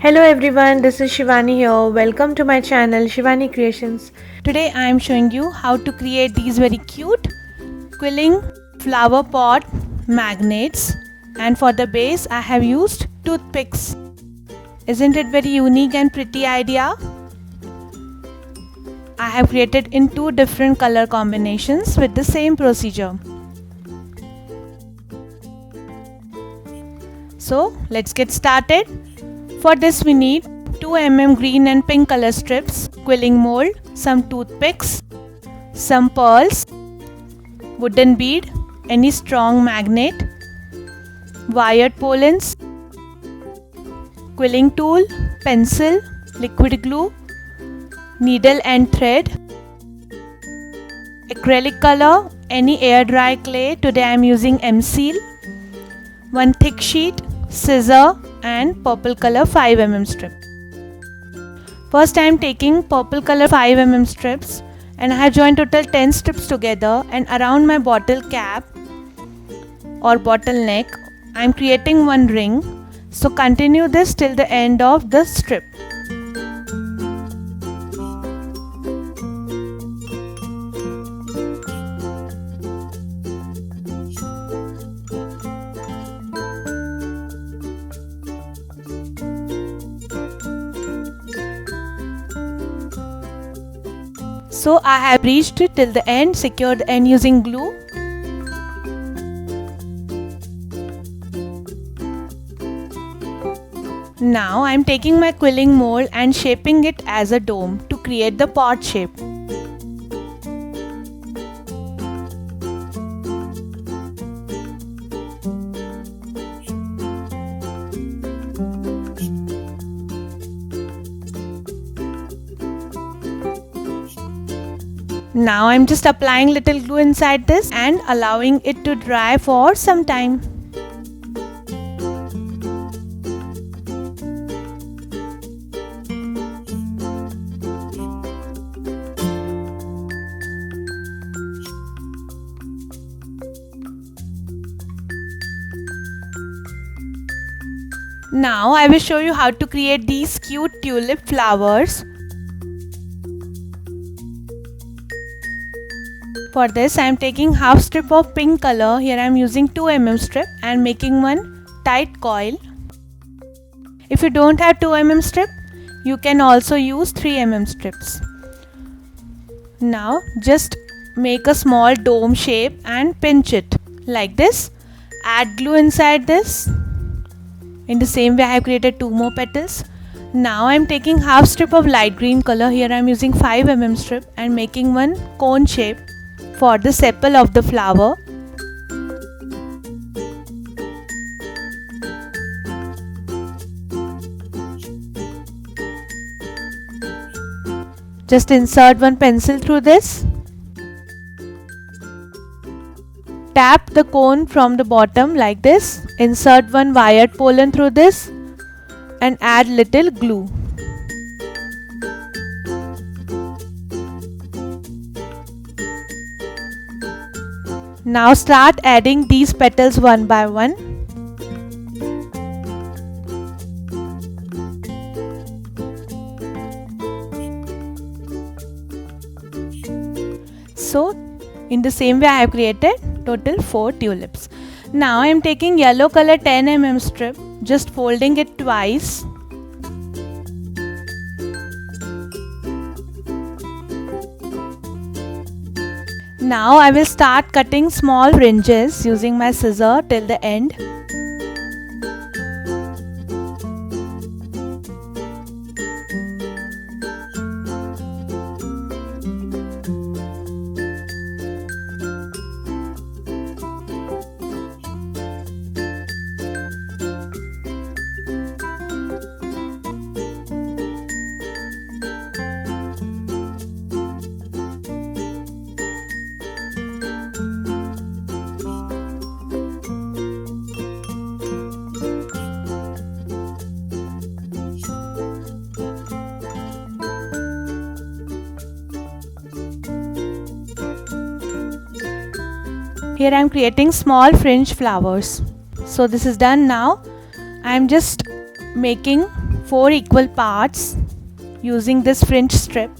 Hello everyone, this is Shivani here. Welcome to my channel Shivani Creations. Today I am showing you how to create these very cute quilling flower pot magnets, and for the base I have used toothpicks. Isn't it very unique and pretty idea? I have created in two different color combinations with the same procedure. So let's get started. For this we need 2 mm green and pink color strips, quilling mold, some toothpicks, some pearls, wooden bead, any strong magnet, wired pollens, quilling tool, pencil, liquid glue, needle and thread, acrylic color, any air dry clay. Today I am using M-Seal, one thick sheet, scissor and purple color 5 mm strip. First I am taking purple color 5 mm strips and I have joined total 10 strips together, and around my bottle cap or bottle neck I am creating one ring. So continue this till the end of the strip. So I have reached it till the end, secured the end using glue. Now I am taking my quilling mold and shaping it as a dome to create the pot shape. Now I am just applying little glue inside this and allowing it to dry for some time. Now I will show you how to create these cute tulip flowers. For this I am taking half strip of pink color. Here I am using 2 mm strip and making one tight coil. If you don't have 2 mm strip, you can also use 3 mm strips. Now just make a small dome shape and pinch it like this. Add glue inside this. In the same way I have created 2 more petals. Now I am taking half strip of light green color. Here I am using 5 mm strip and making one cone shape for the sepal of the flower. Just insert one pencil through this. Tap the cone from the bottom like this. Insert one wired pollen through this and add little glue. Now start adding these petals one by one. So in the same way I have created total 4 tulips. Now I am taking yellow color 10 mm strip, just folding it twice. Now I will start cutting small fringes using my scissor till the end. Here I am creating small fringe flowers. So this is done now. I am just making 4 equal parts using this fringe strip.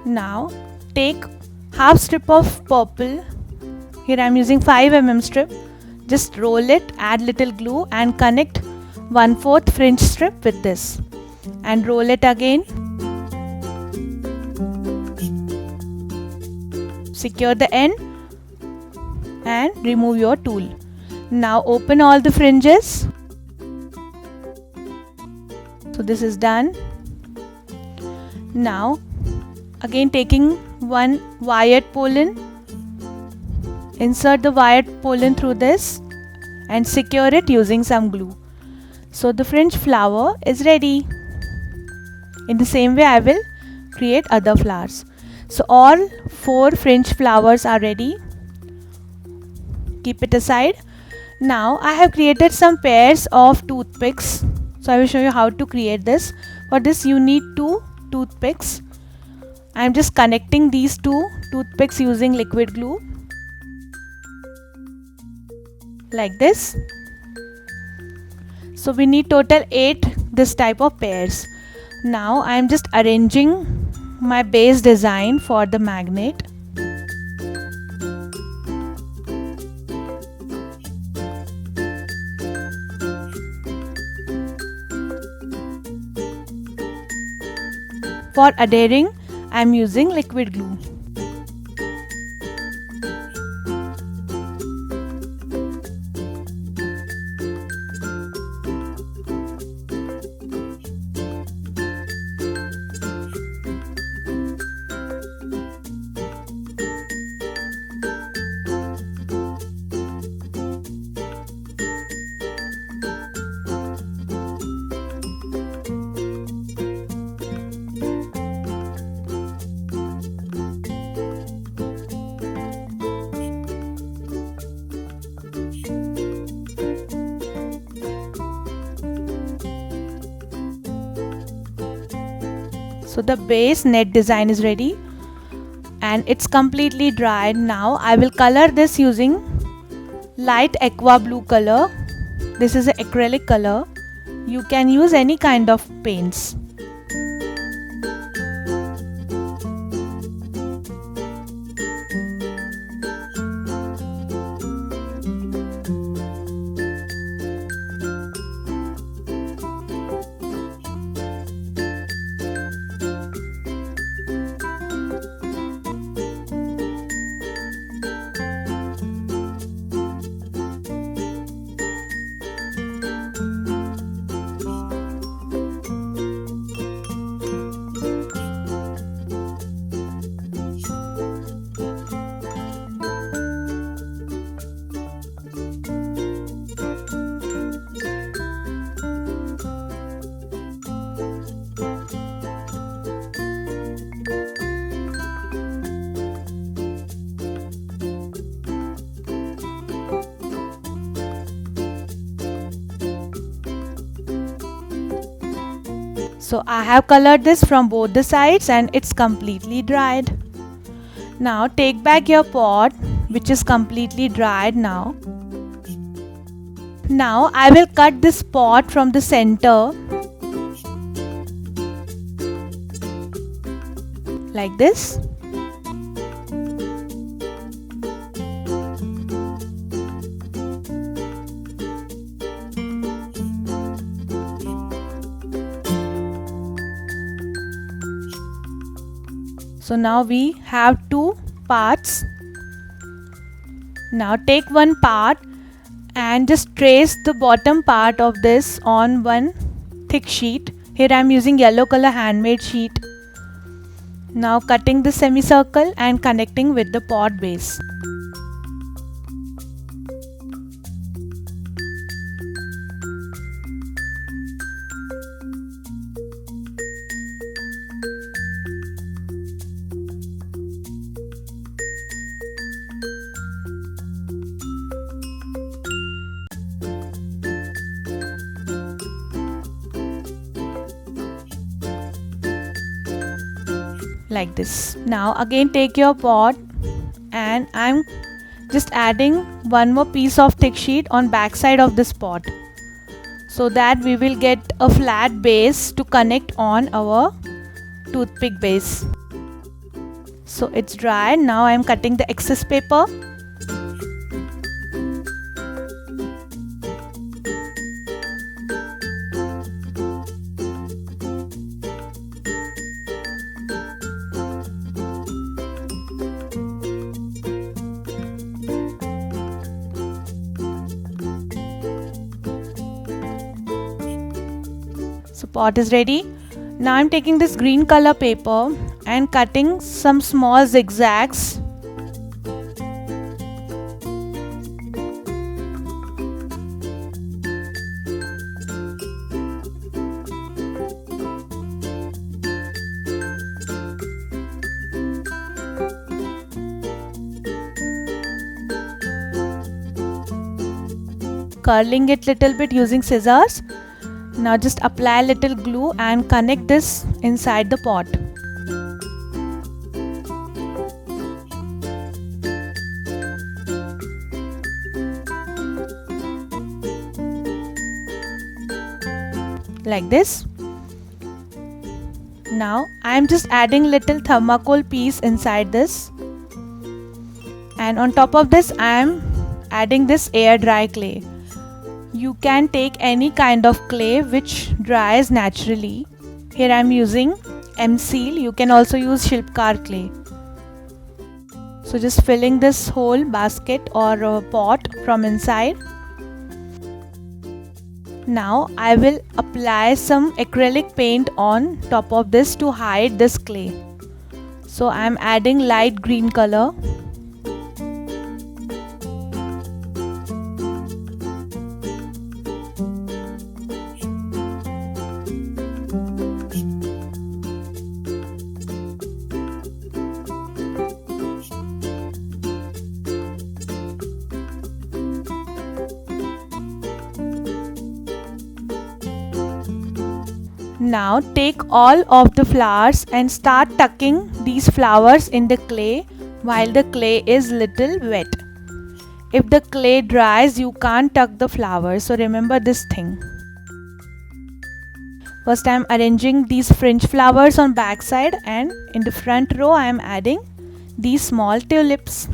Now take half strip of purple. Here I am using 5 mm strip. Just roll it, add little glue and connect 1/4 fringe strip with this and roll it again. Secure the end and remove your tool. Now open all the fringes. So this is done. Now again taking one wired pulling, insert the wired pulling through this and secure it using some glue. So the fringe flower is ready. In the same way I will create other flowers. So all 4 fringe flowers are ready. Keep it aside. Now I have created some pairs of toothpicks. So I will show you how to create this. For this you need 2 toothpicks. I am just connecting these 2 toothpicks using liquid glue. Like this. So we need total 8 this type of pairs. Now I am just arranging my base design for the magnet. For adhering, I am using liquid glue. So the base net design is ready and it's completely dried. Now I will color this using light aqua blue color. This is an acrylic color. You can use any kind of paints. So I have colored this from both the sides and it's completely dried. Now take back your pot which is completely dried now. Now I will cut this pot from the center like this. So now we have 2 parts. Now take one part and just trace the bottom part of this on one thick sheet. Here I am using yellow color handmade sheet. Now cutting the semicircle and connecting with the pot base. Like this. Now again take your pot and I'm just adding one more piece of thick sheet on back side of this pot. so that we will get a flat base to connect on our toothpick base. So it's dry. Now I am cutting the excess paper. So pot is ready. Now I'm taking this green color paper and cutting some small zigzags. Curling it little bit using scissors. Now just apply a little glue and connect this inside the pot. Like this. Now I am just adding little thermocol piece inside this, and on top of this I am adding this air dry clay. You can take any kind of clay which dries naturally. Here I am using M-Seal. You can also use Shilpkar clay. So just filling this whole basket or pot from inside. Now I will apply some acrylic paint on top of this to hide this clay. So I am adding light green color. Now take all of the flowers and start tucking these flowers in the clay while the clay is little wet. If the clay dries, you can't tuck the flowers, so remember this thing. First I am arranging these fringe flowers on back side, and in the front row I am adding these small tulips.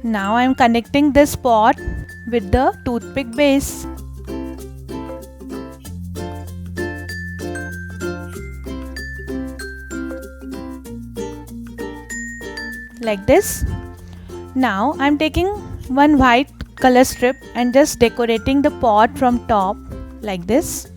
Now I am connecting this pot with the toothpick base. Like this. Now I am taking one white color strip and just decorating the pot from top like this.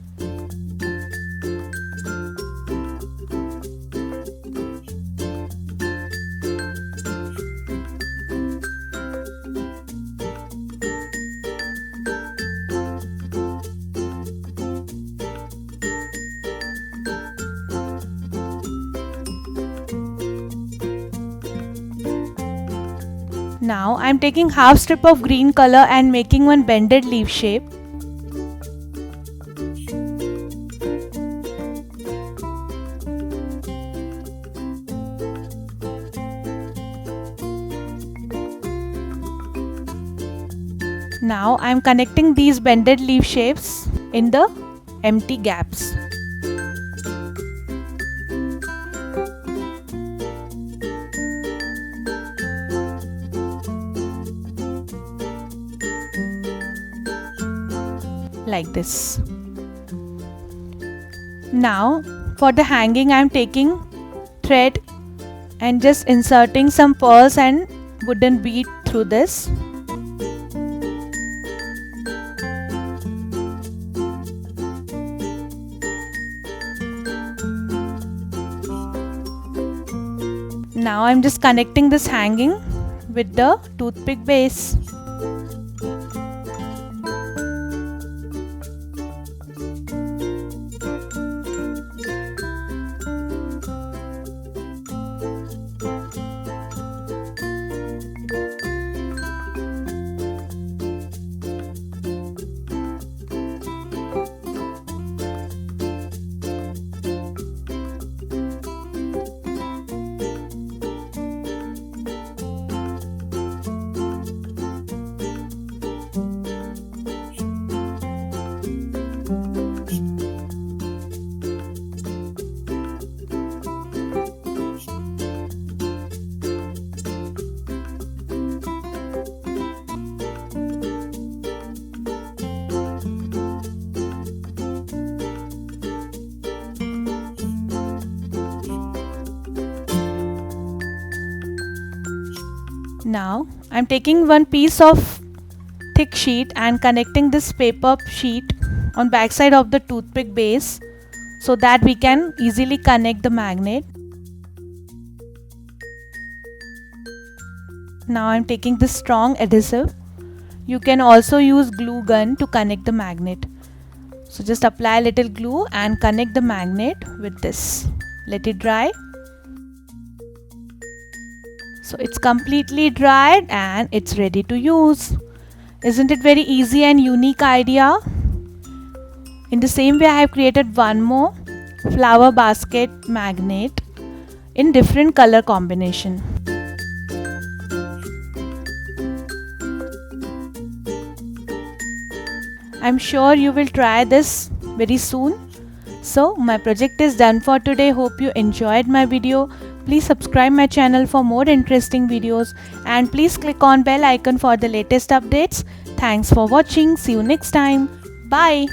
Now I am taking half strip of green color and making one bended leaf shape. Now I am connecting these bended leaf shapes in the empty gaps. Like this. Now for the hanging I am taking thread and just inserting some pearls and wooden bead through this. Now I am just connecting this hanging with the toothpick base. Now I'm taking one piece of thick sheet and connecting this paper sheet on back side of the toothpick base so that we can easily connect the magnet. Now I'm taking this strong adhesive. You can also use glue gun to connect the magnet. So just apply a little glue and connect the magnet with this. Let it dry. So it's completely dried and it's ready to use. Isn't it very easy and unique idea? In the same way, I have created one more flower basket magnet in different color combination. I'm sure you will try this very soon. So my project is done for today. Hope you enjoyed my video. Please subscribe my channel for more interesting videos and please click on bell icon for the latest updates. Thanks for watching. See you next time. Bye.